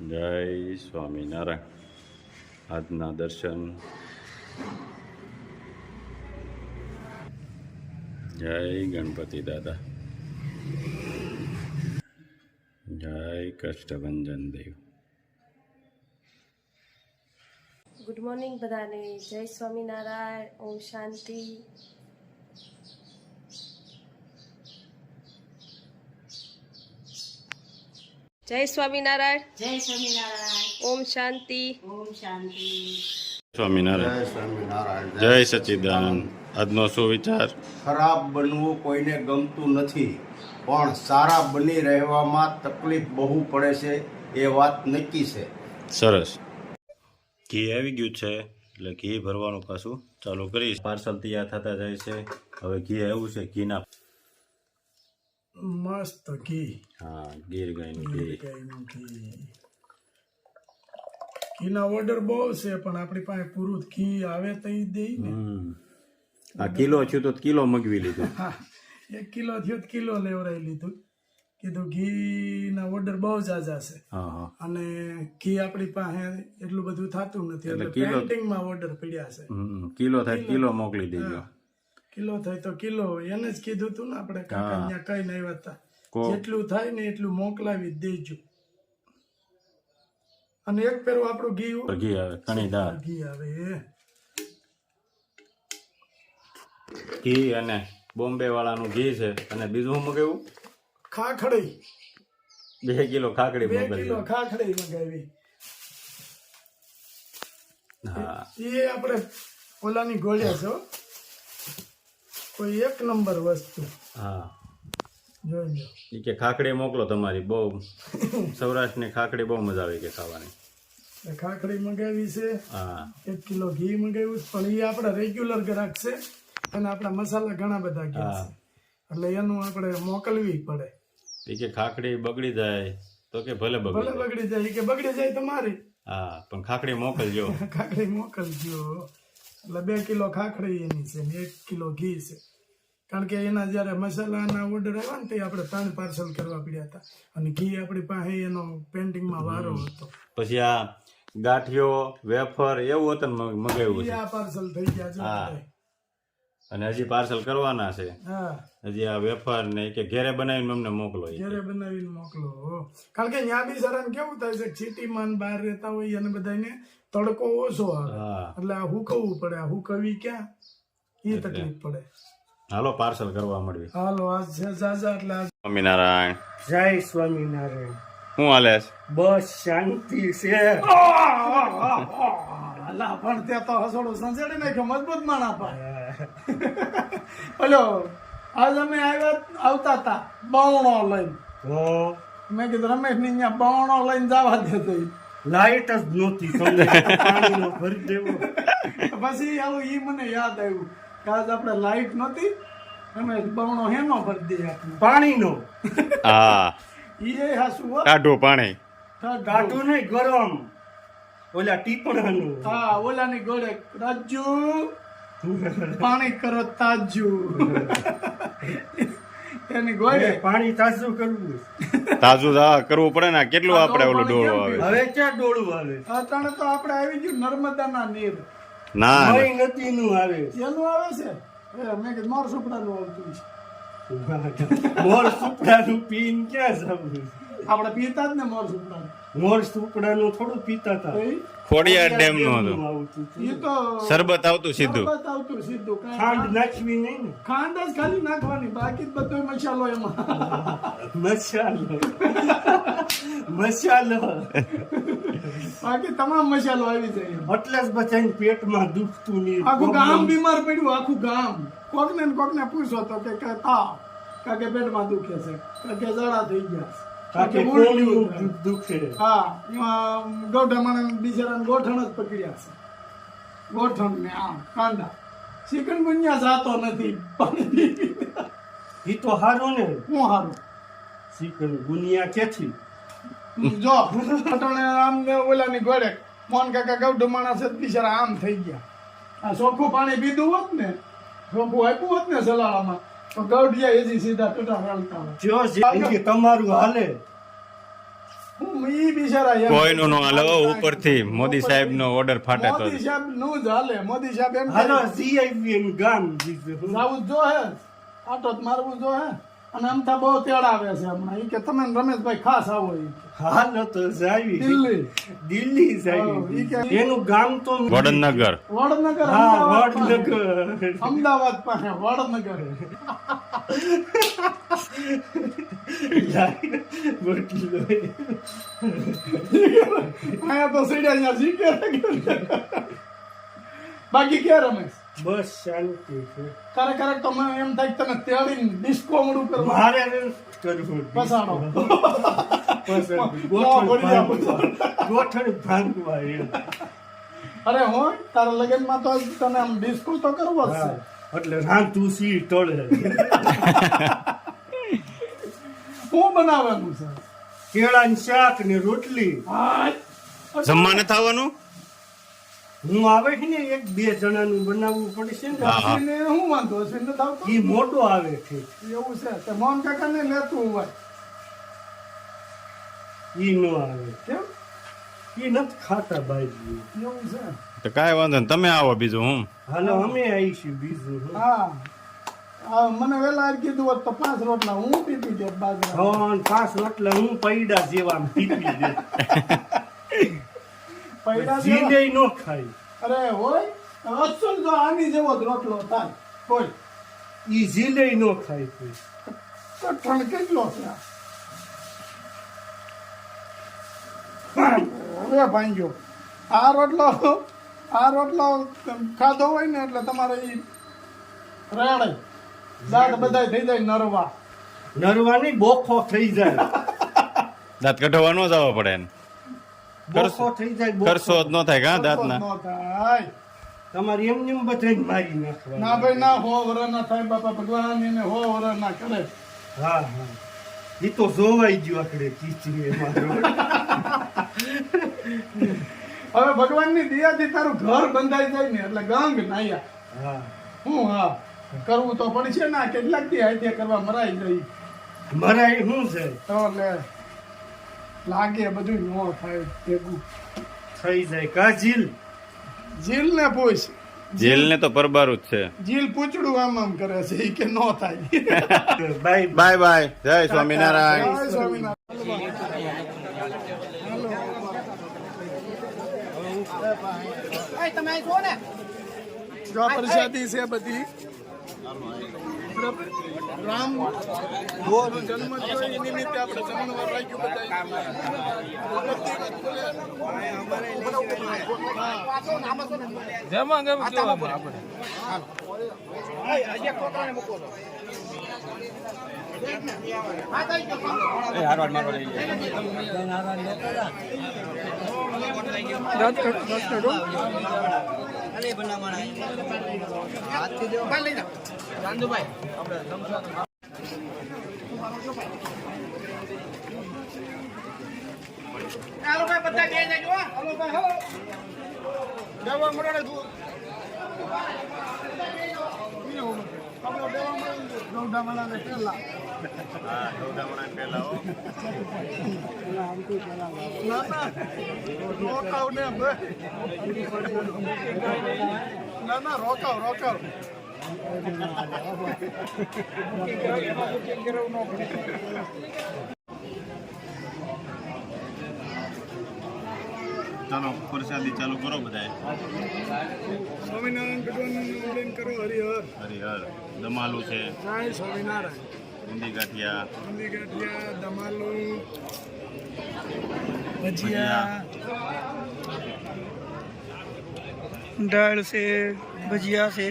જય સ્વામિનારાયણ. આજના દર્શન. જય ગણપતિ દાદા. જય કષ્ટભંજન દેવ. ગુડ મોર્નિંગ બધાને. જય સ્વામિનારાયણ. ઓમ શાંતિ. જય સ્વામિનારાયણ. જય સ્વામિનારાયણ. ઓમ શાંતિ. ઓમ શાંતિ. સ્વામિનારાયણ. જય સ્વામિનારાયણ. જય સચ્ચિદાનંદ. આજનો શું વિચાર? ખરાબ બનવું કોઈને ગમતું નથી, પણ સારા બની રહેવામાં તકલીફ બહુ પડે છે, એ વાત નક્કી છે. સરસ. ઘી આવી ગયું છે એટલે ઘી ભરવાનું પાછું ચાલુ કરીશ. પાર્સલ તૈયાર થતા જાય છે. હવે ઘી આવ્યું છે. ઘીના મસ્ત ઘી, હા, ગીર ગાયનું ઘી. ગાયનું ઘી. ઘીના ઓર્ડર બહુ છે, પણ આપણી પાસે પૂરું ઘી આવે તો ઈ દે ને. આ કિલો થયું તો કિલો મગવી લીધું. 1 કિલો થયો તો કિલો લેવરાઈ લીધું. કીધું ઘીના ઓર્ડર બહુ ઝાઝા છે, હા હા. અને ઘી આપણી પાસે એટલું બધું થતું નથી, એટલે એટલે પેન્ટિંગમાં ઓર્ડર પડ્યા છે. કિલો થાય કિલો મોકલી દેજો. કિલો થાય તો કિલો. એને જ કીધું તું ને આપણે, કાકા ત્યાં કઈ નહીં હતા, જેટલું થાય ને એટલું મોકલાવી દેજો. અને એક પેરું આપણું ઘી ઘી આવે, કણી દાળ ઘી આવે. ઘી અને બોમ્બે વાળાનું ઘી છે. અને બીજું શું મગાવ્યું? ખાખડી 2 કિલો ખાખડી 2 મગાવી. કિલો ખાખડી મંગાવી. હા, એ આપણે ઓલાની ગોળ્યા છો, કોઈ 1 નંબર વસ્તુ. હા. જોઈજો. ઈ કે ખાખડી મોકલો તમારી. બહુ સૌરાષ્ટ્રની ખાખડી બહુ મજા આવે કે ખાવાની. એ ખાખડી મંગાવી છે. હા, 1 કિલો ઘી મંગાવ્યું, પણ એ આપણા રેગ્યુલર ગ્રાહક છે, અને આપણા મસાલા ઘણા બધા ગયા છે, એટલે એનું આપણે મોકલવી પડે. ઈ કે ખાખડી બગડી જાય તો કે ભલે ભલે બગડી જાય. બગડી જાય, કે બગડી જાય તમારી, હા, પણ ખાખડી મોકલજો. ખાખડી મોકલજો. એટલે 2 કિલો ખાખડી એની છે ને 1 કિલો ઘી છે. કારણ કે એના જયારે મસાલાના ઓર્ડર આવ્યા ને તે આપણે 3 પાર્સલ કરવા પડ્યા હતા, અને ઘી આપણી પાસે એનો પેન્ટિંગમાં વારો હતો. પછી આ ગાંઠિયો વેફર એવું હતું ને મગાવ્યું એ છે. આ પાર્સલ થઈ ગયા છે. હા. અને હજી પાર્સલ કરવાના છે. હા, હજી આ વેફર ને કે ઘેરે બનાવીને અમને મોકલો. ઘરે બનાવીને મોકલો. કારણ કે ત્યાં બી સરાને કેવું થાય છે, સિટીમાં બહાર રહેતા હોય અને બધાને તડકો ઓછો આવે, હા, એટલે આ હુકવવું પડે. આ હુકવી ક્યાં, એ તકલીફ પડે. હાલો પાર્સલ કરવા મળવી. હાલો, આજ છે ઝાઝા, એટલે આજ સ્વામિનારાયણ. જય સ્વામિનારાયણ. શું હાલે છે? બસ શાંતિ છે. અલા, પણ ત્યાં તો હસોડું સંસેડી નાખ્યો, મજબૂત માણા પા. ઓલો આજ અમે આવતા હતા બવણો લઈને. તો મેં કીધું રમેશ ની અહીંયા બવણો લઈને જવા દેતો. લાઈટ જ નહોતી, તમને પાણીનો ભરી દેવો. પછી આવું ઈ મને યાદ આવ્યું કે આજ આપણે લાઈટ નહોતી, અમે બવણો હેનો ભરી દઈએ આપણે. પાણીનો હા, ઈ એ હાસુ હો. કાઢો પાણી. કાઢું નહીં, ગરમ ઓલા ટીપણાનું. હા, ઓલાની ગોળે રાજુ પાણી કરો તાજુ. એની ગોળે પાણી તાજું કરવું. તાજું કરવું પડે ને. કેટલું આપણે ઓલું ડોળો આવે. હવે ક્યાં ડોળું આવે? અટાણે તો આપણે આવી ગયું નર્મદાના નીર. ના, મહી નદીનું આવે. એનું આવે છે. મેં કીધું મોર સુપડાનું આવતું છે. મોર સુપડાનું પીને ક્યાં જવું? આપણે પીતા જ ને મોર સુપડાનું. મોર સુપડાનું થોડું પીતા હતા. ખોડિયાર ડેમ નું હતું. આવતું હતું. એ તો શરબત આવતું સીધું. શરબત આવતું સીધું. કાંઈ ખાંડ નાખવી નહીં ને. ખાંડ જ ખાલી નાખવાની, બાકી બધો મસાલો એમાં. મસાલો મસાલો બાકી તમામ મસાલો આવી જાય એમાં. એટલે જ બધાને પેટમાં દુખતું નહીં. આખું ગામ બીમાર પડ્યું, આખું ગામ. કોકને ને કોકને પૂછો તો કે તાવ, કાકે પેટમાં દુખે છે, કાકે ઝાડા થઈ ગયા, કાકે ઉલટી કોળિયું થાય. દુખે. હા, એમાં ગૌઠામાં બિચારાને ગોઠણ જ પકડ્યા છે. ગોઠણ ને આમ કાંડા. ચિકનગુનિયા જાતો નથી. ઈ તો હારું ને. હું હારું ચિકન ગુનિયા ક્યાંથી? જો અટાણે આમ ને ઓલાની ગોળે મોહન કાકા ગૌઢ માણસ જ બિચારા આમ થઈ ગયા. આ ચોખ્ખું પાણી પીધું હોત ને, ચોખ્ખું આપ્યું હોત ને સલાળામાં, તો ગૌઢિયા એજી સીધા ટૂટા રળતા હોય. જો જે તમારું હાલે ઈ બિચારા એમ કોઈનું નો હાલો ઉપરથી મોદી સાહેબ નો ઓર્ડર ફાટે તો મોદી સાહેબ નું જ હાલે. મોદી સાહેબ એમ હાલો કહે, જીઆઈવી ગામ જીતું જાવું જો હે આટો જ મારવું જો હે. અને અમથા બહુ તેડાવે છે હમણાં. ઈ કે તમે ને રમેશભાઈ ખાસ આવો ઈ કે. હાલો તો જાવી દિલ્હી દિલ્હી હા, ઈ જાવી કે એનું ગામ તો વડનગર વડનગર, હા અમદાવાદ પાસે. વડનગર અમદાવાદ પાસે વડનગર. બટલો અહીંયા તો સીડ્યા અહીંયા શીખે. બાકી ક્યાં રમેશ? બસ શાંતિ છે ક્યારેક ક્યારેક તો મને એમ થાય કે તને તેડીને ડિસ્કો મોડું કરવા મારે નથી કરવું પસાડો. ગોઠણ ભાંગવા એમ અરે હોય તારા લગ્નમાં તો તને આમ ડિસ્કો તો કરવો જ છે. હા, એટલે રાંધું સી તળે શું બનાવવાનું છે? કેળાની શાક ને રોટલી હાય. જમવા નથી આવવાનું હું આવે છે ને એક બે જણાનું બનાવવું પડશે ને હા. અશ્વિને શું વાંધો? અશ્વિન નથી આવતો? એ મોટો આવે છે એવું છે તે મોહન કાકાને લેતું હોય. ઈ નો આવે કેમ? ઈ નથી ખાતા બાજુ એવું છે. તો કાંઈ વાંધો નહીં તમે આવો બીજું હું હાલો અમે આવીશું બીજું હું. હા મને વેલા કીધું હોત તો 5 રોટલા હું પીપી દે બાજરા. હા, 5 રોટલા હું પૈડા જેવા પીપી દે પૈડા જેવા? જીલે નો ખાય અરે હોય અસલ જો આની જેવો જ રોટલો થાય કોઈ ઈ જીલે નો ખાય કોઈ કઠણ કેટલો છે આ? હવે ભાંગ્યો આ રોટલો ખાધો હોય ને એટલે તમારે ઈ રેડે દાંત બધાય થઈ જાય નરવા. નરવાની બોખો થઈ જાય દાંત કઢાવવા ન જવા પડે એને. બોખો થઈ જાય બોખો. કરશો જ ન થાય કા દાંતના ન થાય. તમારે એમને એમ બધાને મારી નાખવા ના ભાઈ ના 100 વરસ ના થાય બાપા ભગવાન એને 100 વરસ ના કરે. હા હા ઈ તો જોવાઈ ગયું આખડે કીચડી મારો હવે ભગવાનની દયાથી તારું ઘર બંધાઈ જાય ને એટલે ગંગ નાયા. હા હું હા કરવું તો પડશે ને. કેટલાક દી હાથે કરવા મરાઈ જાય મરાય શું છે તો લે લાગે બધું ન થાય ભેગું. થઈ જાય કાજીલ જીલ ને પૂછ. જેલ ને તો પરબારું જ છે. જીલ પૂછડું આમ કરે છે ઈ કે ન થાય. બાય બાય બાય જય સ્વામિનારાયણ. જય સ્વામિનારાયણ. જો આ પ્રસાદી છે બધી. બરાબર? રામ નો જન્મ થયો એ નિમિત્તે આપણે જમણવાર રાખ્યું ના રોકાવ ચાલો પ્રસાદી ચાલુ કરો બધા. સ્વામિનારાયણ ભગવાનનું નામ કરો. હરિહર હરિહર દમાલુ છે, જય સ્વામિનારાયણ. બુંદી ગાંઠિયા, બુંદી ગાંઠિયા, દમાલુ, ભજીયા, દાળ છે, ભજીયા છે.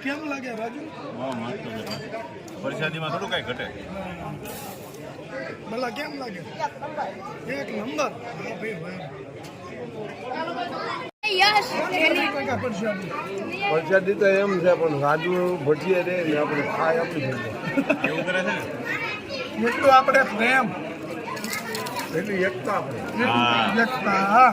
કેમ લાગે રાજુ? બહુ મસ્ત છે. પ્રસાદીમાં થોડું કાંઈ ઘટે. ભલા કેમ લાગે? એક નંબર. હા ભાઈ પ્રસાદી તો એમ છે પણ રાજુ ભજીએ રે ને આપણે ખાય આપણી એવું કરે છે ને? એટલું આપણે પ્રેમ, એટલી એકતા આપણે હા. એકતા.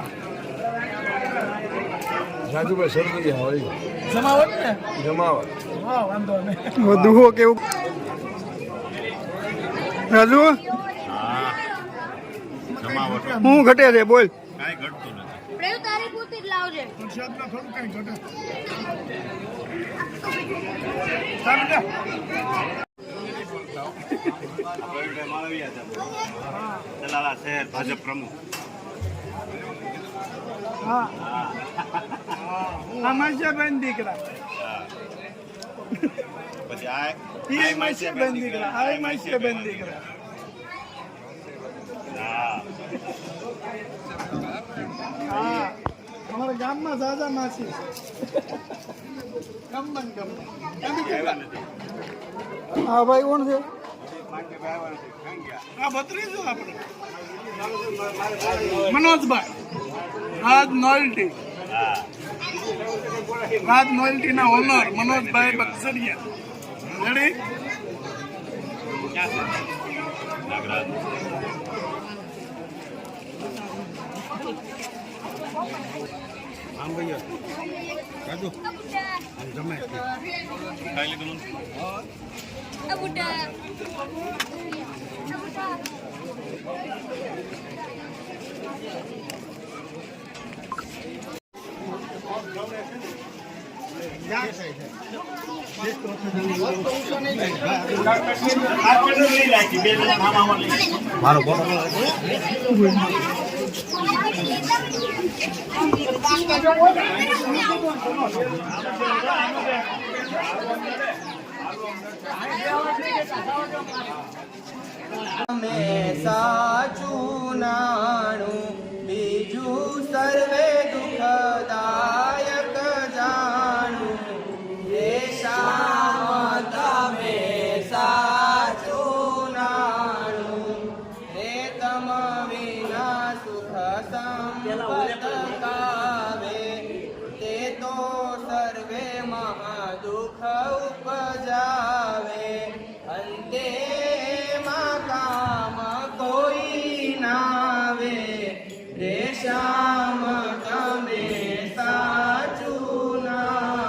રાજુભાઈ શરદી હોય જમાવટ ને જમાવટ હા વાંધો નહીં. વધુ હો કેવું રાજુ? હા જમાવટ હું ઘટે છે બોલ. કાંઈ ઘટતું નથી. પ્રેમ તારી પૂરતી જ લાવજે. વરસાદમાં થોડું કઈ ઘટે. તલાલા શહેર ભાજપ પ્રમુખ. હા આમાં છે બેન દીકરા. પછી આ એમાં છે બેન દીકરા. આમાં છે બેન દીકરા. હા હા અમારા ગામમાં દાદા માસી ગમન હા ભાઈ કોણ છે આ ભત્રીજો આપણે મનોજભાઈ રાજ નોયલ્ટી. રાજ નોયલ્ટી ના ઓનર મનોજભાઈ બક્સરિયા. રેડી? નાગરાજ ખાઈ લીધું સાચું નાણું બીજું સર્વે દુઃખદાયક જાણું દેશામાં તમે સાચું નાણું હે તમ વિના સુખ સંપત કાવે તે તો સર્વે મહા દુઃખ